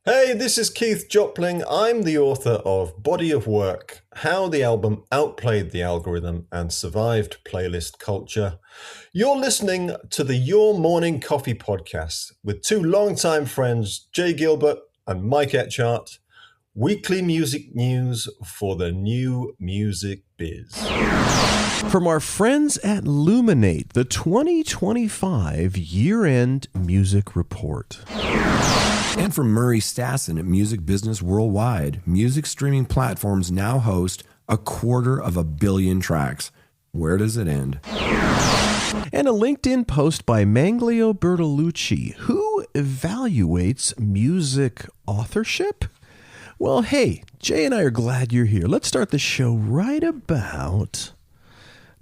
Hey, this is Keith Jopling. I'm the author of Body of Work, How the Album Outplayed the Algorithm and Survived Playlist Culture. You're listening to the Your Morning Coffee podcast with two longtime friends, Jay Gilbert and Mike Etchart. Weekly music news for the new music biz. From our friends at Luminate, the 2025 Year-End Music Report. And from Murray Stassen at Music Business Worldwide, music streaming platforms now host 250 million tracks. Where does it end? And a LinkedIn post by Manglio Bertolucci. Who evaluates music authorship? Well, hey, Jay and I are glad you're here. Let's start the show right about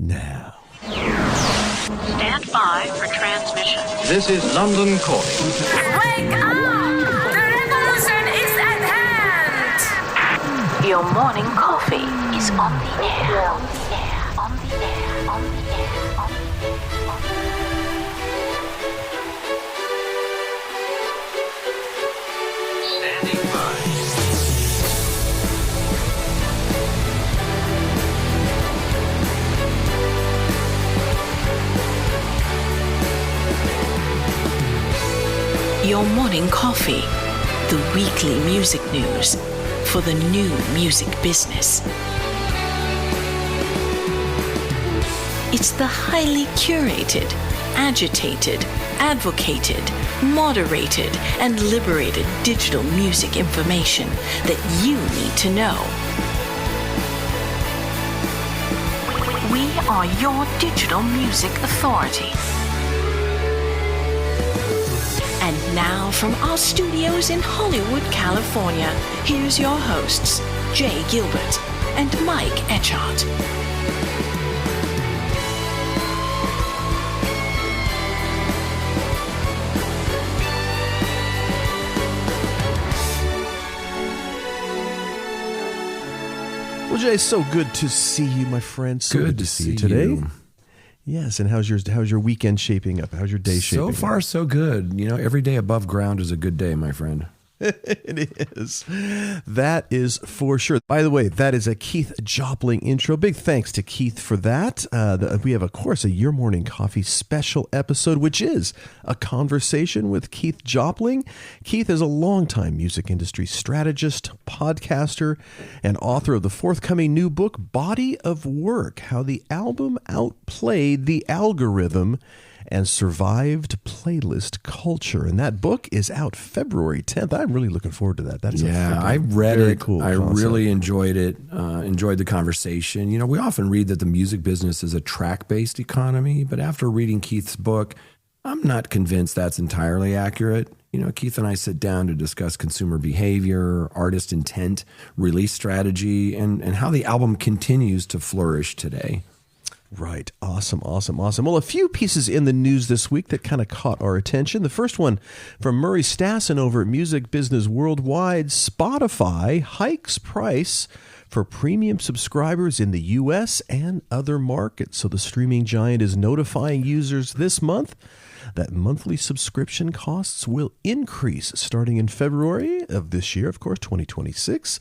now. Stand by for transmission. This is London calling. Wake up! The revolution is at hand! Your morning coffee is on the air. On the air. On the air. On the air. On the air. Standing by. Your morning coffee, the weekly music news for the new music business. It's the highly curated, agitated, advocated, moderated, and liberated digital music information that you need to know. We are your digital music authority. And now from our studios in Hollywood, California, here's your hosts, Jay Gilbert and Mike Etchart. Well, Jay, so good to see you, my friend. So Good to see you see today. you. Yes, and how's your weekend shaping up? How's your day shaping So up? far, so good. You know, every day above ground is a good day, my friend. It is. That is for sure. By the way, that is a Keith Jopling intro. Big thanks to Keith for that. We have, of course, a Your Morning Coffee special episode, which is a conversation with Keith Jopling. Keith is a longtime music industry strategist, podcaster, and author of the forthcoming new book, Body of Work, How the Album Outplayed the Algorithm and Survived Playlist Culture. And that book is out February 10th. I'm really looking forward to that. That's I read very it. Cool I concept. really enjoyed it. Enjoyed the conversation. You know, we often read that the music business is a track-based economy, but after reading Keith's book, I'm not convinced that's entirely accurate. You know, Keith and I sit down to discuss consumer behavior, artist intent, release strategy, and how the album continues to flourish today. Right. Awesome. Well, a few pieces in the news this week that kind of caught our attention. The first one from Murray Stassen over at Music Business Worldwide. Spotify hikes price for premium subscribers in the U.S. and other markets. So the streaming giant is notifying users this month that monthly subscription costs will increase starting in February of this year, of course, 2026.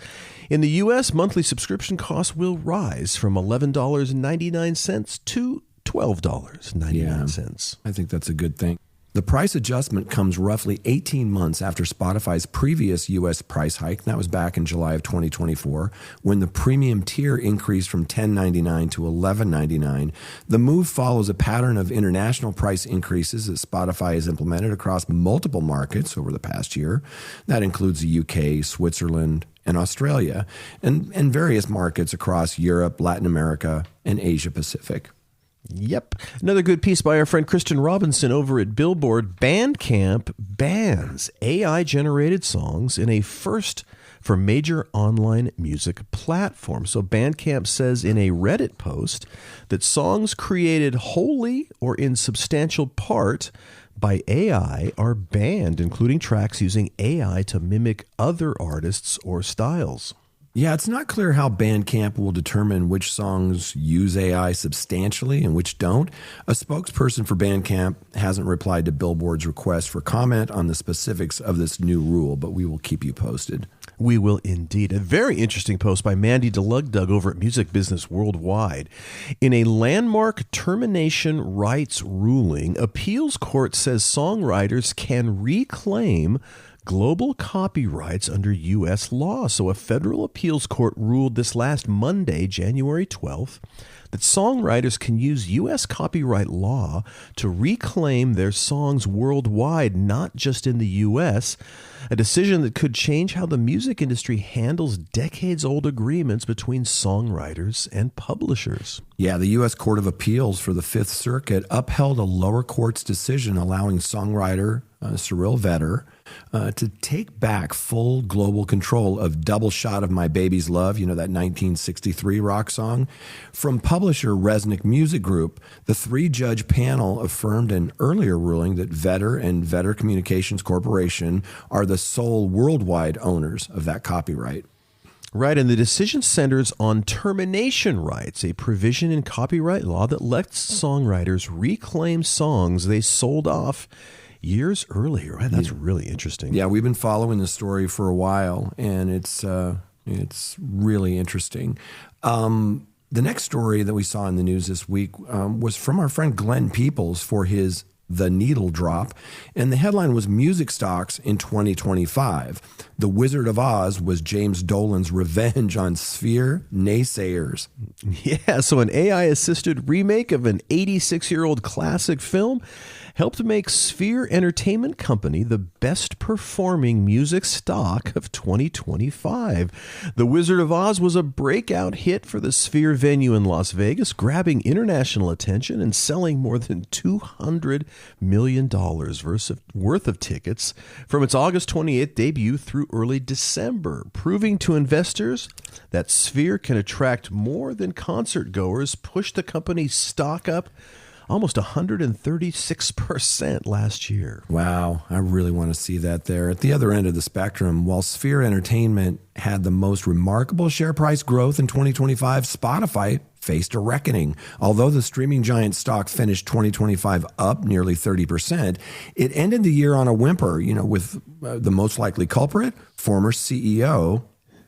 In the U.S., monthly subscription costs will rise from $11.99 to $12.99. I think that's a good thing. The price adjustment comes roughly 18 months after Spotify's previous U.S. price hike. That was back in July of 2024, when the premium tier increased from $10.99 to $11.99. The move follows a pattern of international price increases that Spotify has implemented across multiple markets over the past year. That includes the UK, Switzerland, and Australia, and various markets across Europe, Latin America, and Asia Pacific. Yep. Another good piece by our friend Kristen Robinson over at Billboard. Bandcamp bans AI-generated songs in a first for major online music platforms. So Bandcamp says in a Reddit post that songs created wholly or in substantial part by AI are banned, including tracks using AI to mimic other artists or styles. Yeah, it's not clear how Bandcamp will determine which songs use AI substantially and which don't. A spokesperson for Bandcamp hasn't replied to Billboard's request for comment on the specifics of this new rule, but we will keep you posted. We will indeed. A very interesting post by Mandy DeLugdug over at Music Business Worldwide. In a landmark termination rights ruling, appeals court says songwriters can reclaim global copyrights under U.S. law. So a federal appeals court ruled this last Monday, January 12th, that songwriters can use U.S. copyright law to reclaim their songs worldwide, not just in the U.S., a decision that could change how the music industry handles decades-old agreements between songwriters and publishers. Yeah, the U.S. Court of Appeals for the Fifth Circuit upheld a lower court's decision allowing songwriter Cyril Vetter to take back full global control of Double Shot of My Baby's Love, you know, that 1963 rock song, from publisher Resnick Music Group. The three-judge panel affirmed an earlier ruling that Vetter and Vetter Communications Corporation are the sole worldwide owners of that copyright. Right, and the decision centers on termination rights, a provision in copyright law that lets songwriters reclaim songs they sold off years earlier. Man, that's really interesting. Yeah, we've been following the story for a while, and it's really interesting. The next story that we saw in the news this week was from our friend Glenn Peoples for his The Needle Drop, and the headline was Music Stocks in 2025. The Wizard of Oz was James Dolan's revenge on Sphere naysayers. Yeah, so an AI-assisted remake of an 86-year-old classic film helped make Sphere Entertainment Company the best-performing music stock of 2025. The Wizard of Oz was a breakout hit for the Sphere venue in Las Vegas, grabbing international attention and selling more than $200 million worth of tickets from its August 28th debut through early December, proving to investors that Sphere can attract more than concert goers, push the company's stock up almost 136% last year. Wow, I really want to see that there. At the other end of the spectrum, while Sphere Entertainment had the most remarkable share price growth in 2025, Spotify faced a reckoning. Although the streaming giant stock finished 2025 up nearly 30%, it ended the year on a whimper, with the most likely culprit, former CEO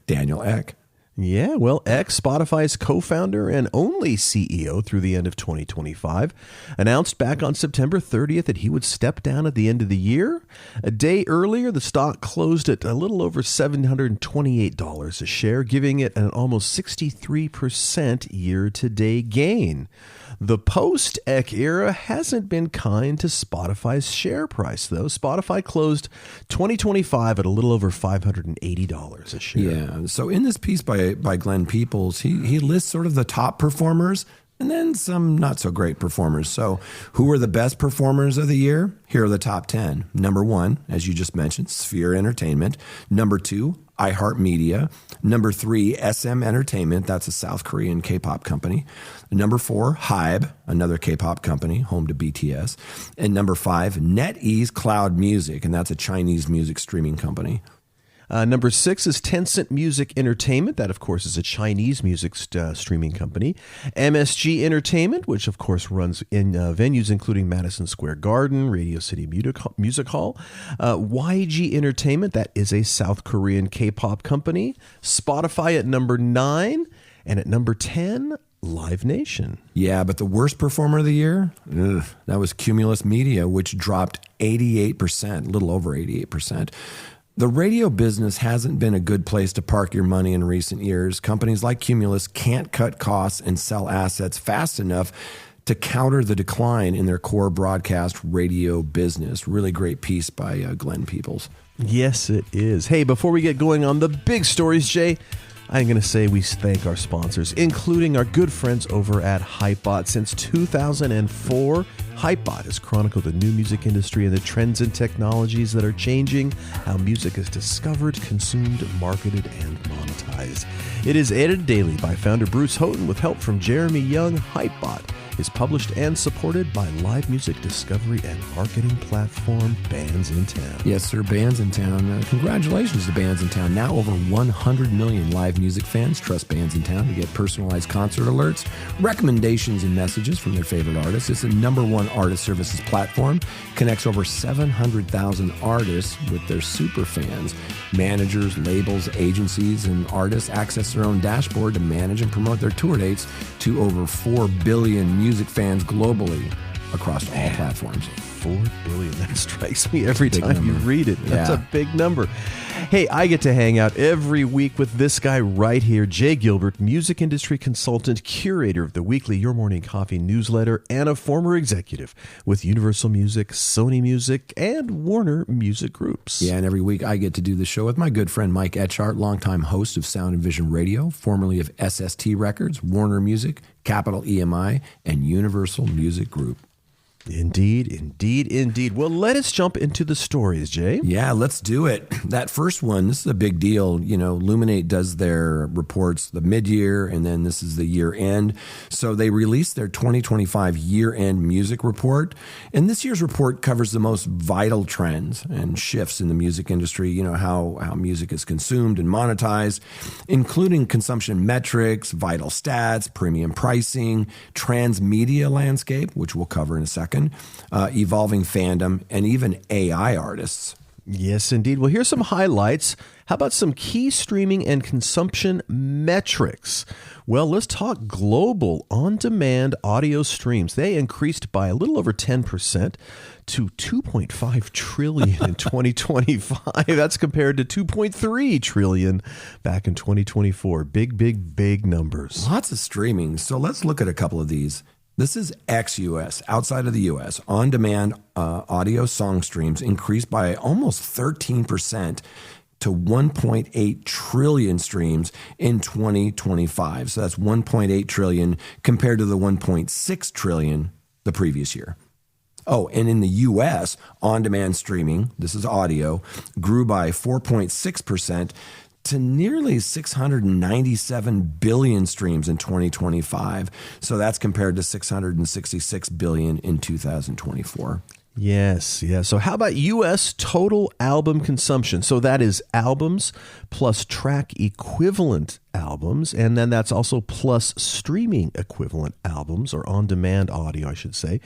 Daniel Ek. Yeah, well, Ek, Spotify's co-founder and only CEO through the end of 2025, announced back on September 30th that he would step down at the end of the year. A day earlier, the stock closed at a little over $728 a share, giving it an almost 63% year-to-date gain. The post-Ek era hasn't been kind to Spotify's share price, though. Spotify closed 2025 at a little over $580 a share. Yeah, so in this piece by Glenn Peoples, he lists sort of the top performers and then some not so great performers. So who are the best performers of the year? Here are the top 10. Number 1, as you just mentioned, Sphere Entertainment. Number 2, iHeartMedia. Number 3, SM Entertainment. That's a South Korean K-pop company. Number 4, Hybe, another K-pop company, home to BTS. And number 5, NetEase Cloud Music, and that's a Chinese music streaming company. Number 6 is Tencent Music Entertainment. That, of course, is a Chinese music streaming company. MSG Entertainment, which, of course, runs in venues including Madison Square Garden, Radio City Music Hall. YG Entertainment, that is a South Korean K-pop company. Spotify at number 9. And at number 10, Live Nation. Yeah, but the worst performer of the year, that was Cumulus Media, which dropped 88%, a little over 88%. The radio business hasn't been a good place to park your money in recent years. Companies like Cumulus can't cut costs and sell assets fast enough to counter the decline in their core broadcast radio business. Really great piece by Glenn Peoples. Yes, it is. Hey, before we get going on the big stories, Jay, I'm going to say we thank our sponsors, including our good friends over at Hypebot. Since 2004, Hypebot has chronicled the new music industry and the trends and technologies that are changing how music is discovered, consumed, marketed, and monetized. It is edited daily by founder Bruce Houghton with help from Jeremy Young. Hypebot is published and supported by live music discovery and marketing platform Bands in Town. Yes, sir, Bands in Town. Congratulations to Bands in Town. Now over 100 million live music fans trust Bands in Town to get personalized concert alerts, recommendations, and messages from their favorite artists. It's the #1 artist services platform. Connects over 700,000 artists with their super fans. Managers, labels, agencies, and artists access their own dashboard to manage and promote their tour dates to over 4 billion music fans globally across all platforms. 4 billion. That strikes me every Big time you number. read it. That's Yeah. a big number. Hey, I get to hang out every week with this guy right here, Jay Gilbert, music industry consultant, curator of the weekly Your Morning Coffee newsletter, and a former executive with Universal Music, Sony Music, and Warner Music Groups. Yeah, and every week I get to do the show with my good friend Mike Etchart, longtime host of Sound and Vision Radio, formerly of SST Records, Warner Music, Capital EMI, and Universal Music Group. Indeed, indeed, indeed. Well, let us jump into the stories, Jay. Yeah, let's do it. That first one, this is a big deal. You know, Luminate does their reports the mid-year, and then this is the year-end. So they released their 2025 year-end music report. And this year's report covers the most vital trends and shifts in the music industry, you know, how music is consumed and monetized, including consumption metrics, vital stats, premium pricing, transmedia landscape, which we'll cover in a second, evolving fandom, and even AI artists. Yes, indeed. Well, here's some highlights. How about some key streaming and consumption metrics? Well, let's talk global on-demand audio streams. They increased by a little over 10% to 2.5 trillion in 2025. That's compared to 2.3 trillion back in 2024. Big, big, big numbers. Lots of streaming. So let's look at a couple of these. This is ex-US, outside of the US. On-demand audio song streams increased by almost 13% to 1.8 trillion streams in 2025. So that's 1.8 trillion compared to the 1.6 trillion the previous year. Oh, and in the US, on-demand streaming, this is audio, grew by 4.6% to nearly 697 billion streams in 2025. So that's compared to 666 billion in 2024. Yes, yeah. So how about U.S. total album consumption? So that is albums plus track equivalent albums, and then that's also plus streaming equivalent albums, or on-demand audio, I should say,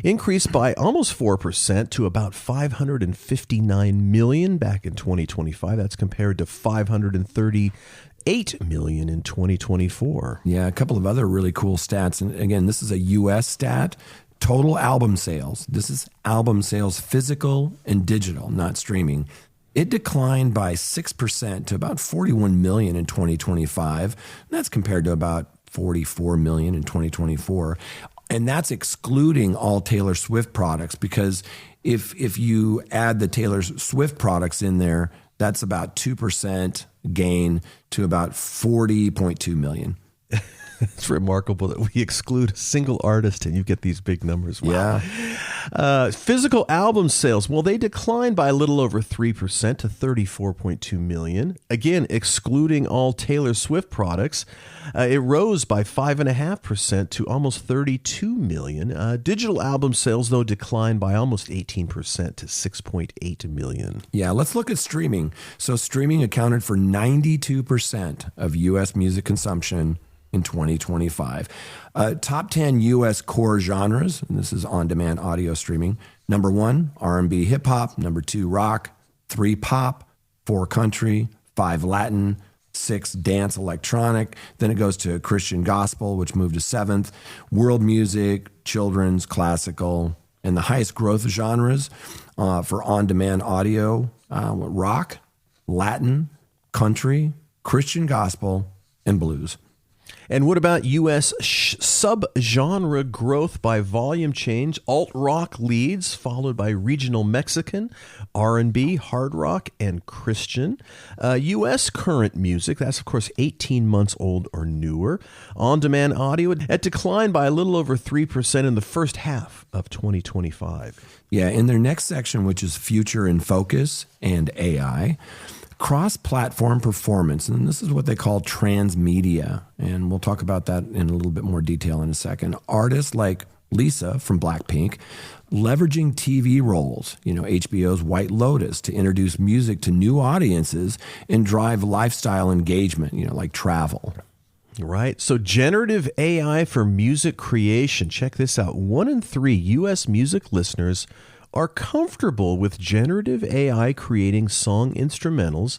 increased by almost 4% to about 559 million back in 2025. That's compared to 538 million in 2024. Yeah, a couple of other really cool stats. And again, this is a U.S. stat. Total album sales. This is album sales, physical and digital, not streaming. It declined by 6% to about 41 million in 2025. That's compared to about 44 million in 2024. And that's excluding all Taylor Swift products, because if you add the Taylor Swift products in there, that's about 2% gain to about 40.2 million. It's remarkable that we exclude a single artist and you get these big numbers. Wow. Yeah. Physical album sales, well, they declined by a little over 3% to 34.2 million. Again, excluding all Taylor Swift products, it rose by 5.5% to almost 32 million. Digital album sales, though, declined by almost 18% to 6.8 million. Yeah, let's look at streaming. So streaming accounted for 92% of U.S. music consumption in 2025. Top 10 U.S. core genres, and this is on-demand audio streaming. Number 1, R&B hip-hop. Number 2, rock. 3, pop. 4, country. 5, Latin. 6, dance electronic. Then it goes to Christian gospel, which moved to 7th. World music, children's, classical. And the highest growth genres for on-demand audio, rock, Latin, country, Christian gospel, and blues. And what about U.S. subgenre growth by volume change? Alt rock leads, followed by regional Mexican, R&B, hard rock, and Christian. U.S. current music, that's of course 18 months old or newer. On-demand audio, it declined by a little over 3% in the first half of 2025. Yeah, in their next section, which is Future in Focus and AI, Cross-platform performance, and this is what they call transmedia, and we'll talk about that in a little bit more detail in a second. Artists like Lisa from Blackpink leveraging TV roles, HBO's White Lotus, to introduce music to new audiences and drive lifestyle engagement, like travel. Right. So generative AI for music creation. Check this out. 1 in 3 U.S. music listeners are comfortable with generative AI creating song instrumentals,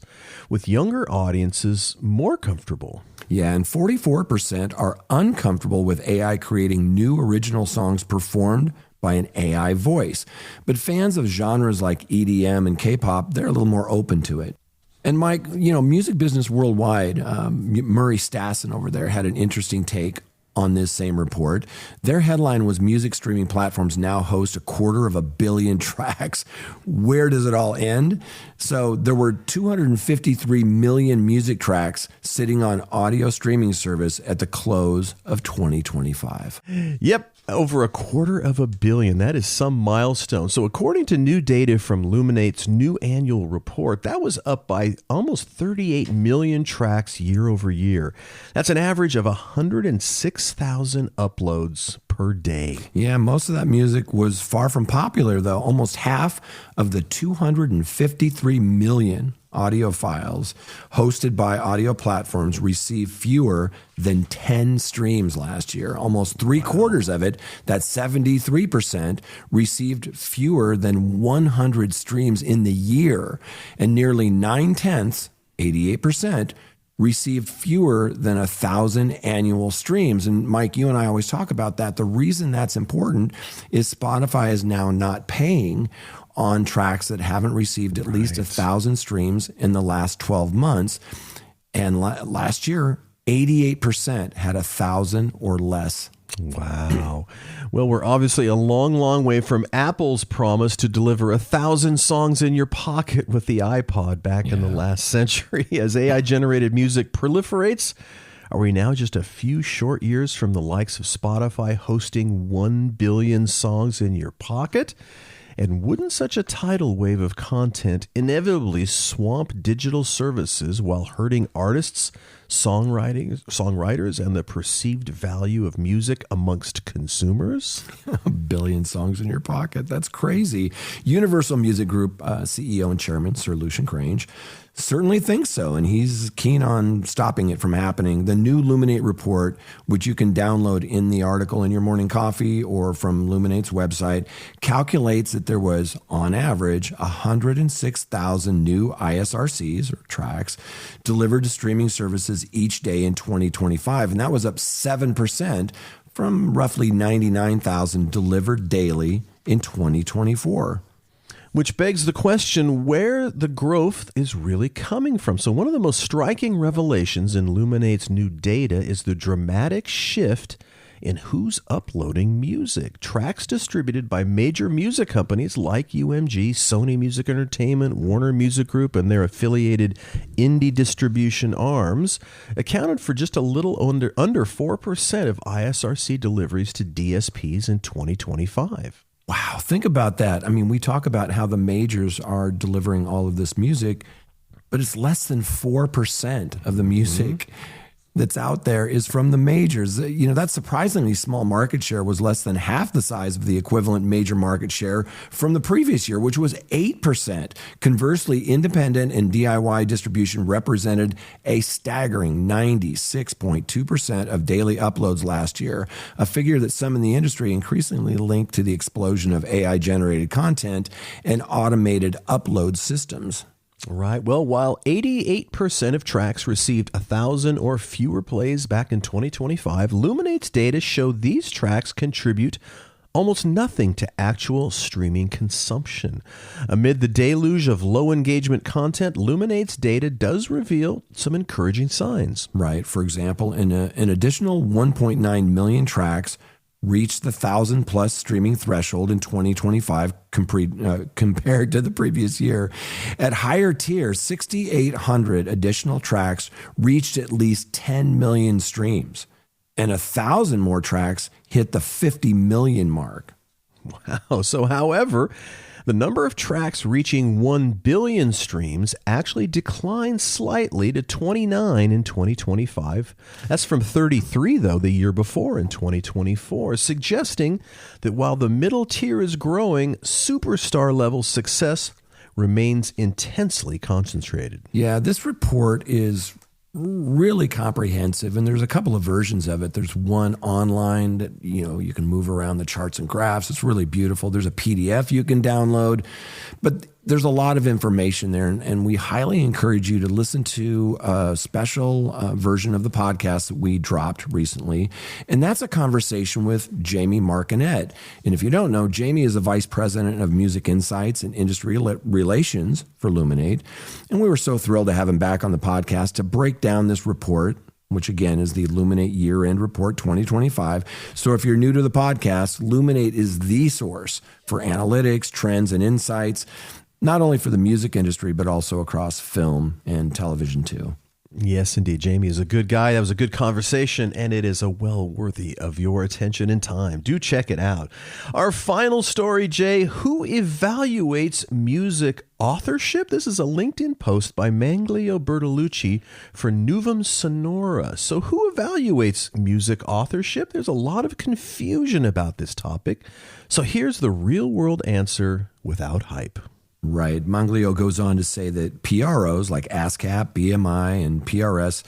with younger audiences more comfortable. Yeah, and 44% are uncomfortable with AI creating new original songs performed by an AI voice. But fans of genres like EDM and K-pop, they're a little more open to it. And Mike, Music Business Worldwide, Murray Stassen over there had an interesting take on this same report. Their headline was music streaming platforms now host 250 million tracks. Where does it all end? So there were 253 million music tracks sitting on audio streaming service at the close of 2025. Yep. Over 250 million. That is some milestone. So according to new data from Luminate's new annual report, that was up by almost 38 million tracks year over year. That's an average of 106,000 uploads per day. Yeah, most of that music was far from popular, though. Almost half of the 253 million audio files hosted by audio platforms received fewer than 10 streams last year. Almost 3/4 of it, that's 73%, received fewer than 100 streams in the year. And nearly 9/10, 88%, received fewer than 1,000 annual streams. And Mike, you and I always talk about that. The reason that's important is Spotify is now not paying on tracks that haven't received at least 1,000 streams in the last 12 months. And last year, 88% had 1,000 or less. Wow. Well, we're obviously a long, long way from Apple's promise to deliver 1,000 songs in your pocket with the iPod back in the last century. As AI-generated music proliferates, are we now just a few short years from the likes of Spotify hosting 1 billion songs in your pocket? And wouldn't such a tidal wave of content inevitably swamp digital services while hurting artists, songwriters, and the perceived value of music amongst consumers? 1 billion songs in your pocket. That's crazy. Universal Music Group CEO and Chairman Sir Lucian Crange certainly thinks so, and he's keen on stopping it from happening. The new Luminate report, which you can download in the article in your morning coffee or from Luminate's website, calculates that there was, on average, 106,000 new ISRCs, or tracks, delivered to streaming services each day in 2025, and that was up 7% from roughly 99,000 delivered daily in 2024. Which begs the question where the growth is really coming from. So one of the most striking revelations in Luminate's new data is the dramatic shift in who's uploading music. Tracks distributed by major music companies like UMG, Sony Music Entertainment, Warner Music Group, and their affiliated indie distribution arms accounted for just a little under 4% of ISRC deliveries to DSPs in 2025. Wow, think about that. I mean, we talk about how the majors are delivering all of this music, but it's less than 4% of the music that's out there is from the majors. That surprisingly small market share was less than half the size of the equivalent major market share from the previous year, which was 8%. Conversely, independent and DIY distribution represented a staggering 96.2% of daily uploads last year, a figure that some in the industry increasingly link to the explosion of AI-generated content and automated upload systems. Right. Well, while 88% of tracks received 1,000 or fewer plays back in 2025, Luminate's data show these tracks contribute almost nothing to actual streaming consumption. Amid the deluge of low engagement content, Luminate's data does reveal some encouraging signs. Right. For example, an additional 1.9 million tracks reached the 1,000+ streaming threshold in 2025 compared to the previous year. At higher tiers, 6,800 additional tracks reached at least 10 million streams, and 1,000 more tracks hit the 50 million mark. Wow. So, however, The number of tracks reaching 1 billion streams actually declined slightly to 29 in 2025. That's from 33, though, the year before in 2024, suggesting that while the middle tier is growing, superstar level success remains intensely concentrated. Yeah, this report is really comprehensive, and there's a couple of versions of it. There's one online that you can move around the charts and graphs. It's really beautiful. There's a PDF you can download, but there's a lot of information there, and we highly encourage you to listen to a special version of the podcast that we dropped recently, and that's a conversation with Jamie Markinet. And if you don't know, Jamie is the Vice President of Music Insights and Industry Relations for Luminate, and we were so thrilled to have him back on the podcast to break down this report, which again is the Luminate Year-End Report 2025. So if you're new to the podcast, Luminate is the source for analytics, trends, and insights, not only for the music industry, but also across film and television too. Yes, indeed. Jamie is a good guy. That was a good conversation, and it is a well worthy of your attention and time. Do check it out. Our final story, Jay, who evaluates music authorship? This is a LinkedIn post by Manglio Bertolucci for Novum Sonora. So who evaluates music authorship? There's a lot of confusion about this topic. So here's the real-world answer without hype. Right. Manglio goes on to say that PROs like ASCAP, BMI, and PRS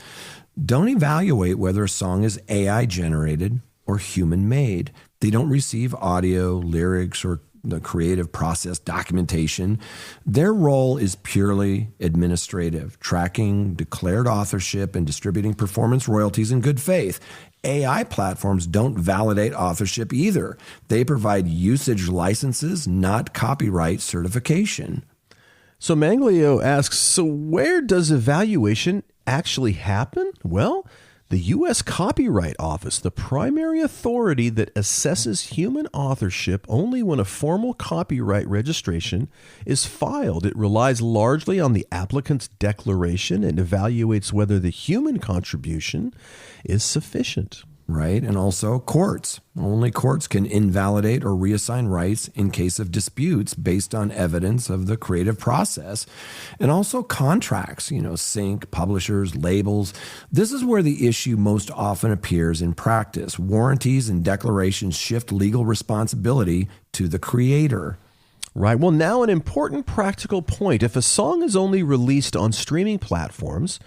don't evaluate whether a song is AI generated or human made. They don't receive audio, lyrics, or the creative process documentation. Their role is purely administrative, tracking declared authorship and distributing performance royalties in good faith. AI platforms don't validate authorship either. They provide usage licenses, not copyright certification. So Manglio asks, so where does evaluation actually happen? Well, the U.S. Copyright Office, the primary authority that assesses human authorship only when a formal copyright registration is filed. It relies largely on the applicant's declaration and evaluates whether the human contribution is sufficient. Right. And also courts. Only courts can invalidate or reassign rights in case of disputes based on evidence of the creative process. And also contracts, sync, publishers, labels. This is where the issue most often appears in practice. Warranties and declarations shift legal responsibility to the creator. Right. Well, now an important practical point. If a song is only released on streaming platforms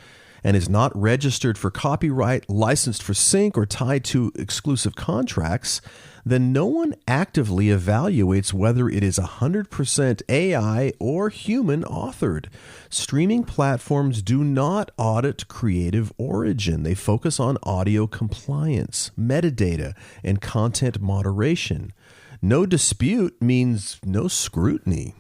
and is not registered for copyright, licensed for sync, or tied to exclusive contracts, then no one actively evaluates whether it is 100% AI or human authored. Streaming platforms do not audit creative origin. They focus on audio compliance, metadata, and content moderation. No dispute means no scrutiny.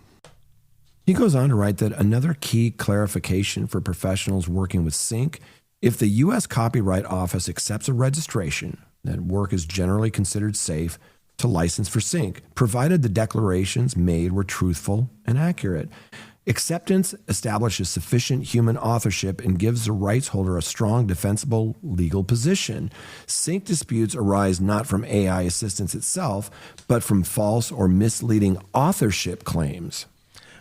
He goes on to write that another key clarification for professionals working with sync, if the U.S. Copyright Office accepts a registration, that work is generally considered safe to license for sync, provided the declarations made were truthful and accurate. Acceptance establishes sufficient human authorship and gives the rights holder a strong defensible legal position. Sync disputes arise not from AI assistance itself, but from false or misleading authorship claims.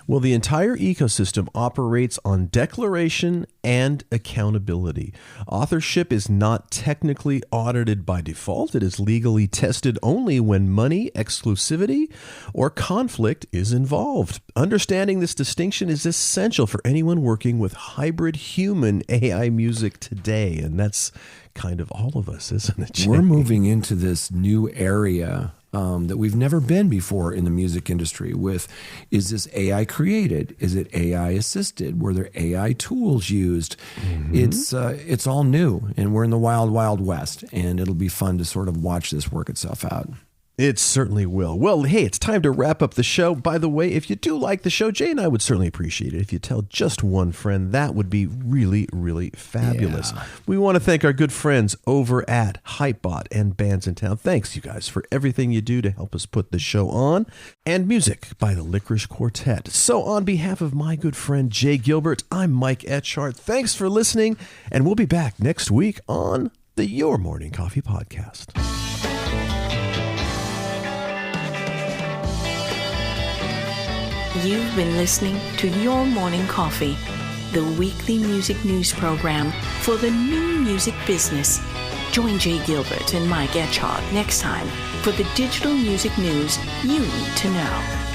Well, the entire ecosystem operates on declaration and accountability. Authorship is not technically audited by default. It is legally tested only when money, exclusivity, or conflict is involved. Understanding this distinction is essential for anyone working with hybrid human AI music today, and that's kind of all of us, isn't it, Jay? We're moving into this new area that we've never been before in the music industry with, is this AI created? Is it AI assisted? Were there AI tools used? Mm-hmm. It's all new, and we're in the wild, wild west, and it'll be fun to sort of watch this work itself out. It certainly will. Well, hey, it's time to wrap up the show. By the way, if you do like the show, Jay and I would certainly appreciate it if you tell just one friend. That would be really, really fabulous. Yeah. We want to thank our good friends over at Hypebot and Bands in Town. Thanks, you guys, for everything you do to help us put the show on. And music by the Licorice Quartet. So on behalf of my good friend Jay Gilbert, I'm Mike Etchart. Thanks for listening, and we'll be back next week on the Your Morning Coffee Podcast. You've been listening to Your Morning Coffee, the weekly music news program for the new music business. Join Jay Gilbert and Mike Etchart next time for the digital music news you need to know.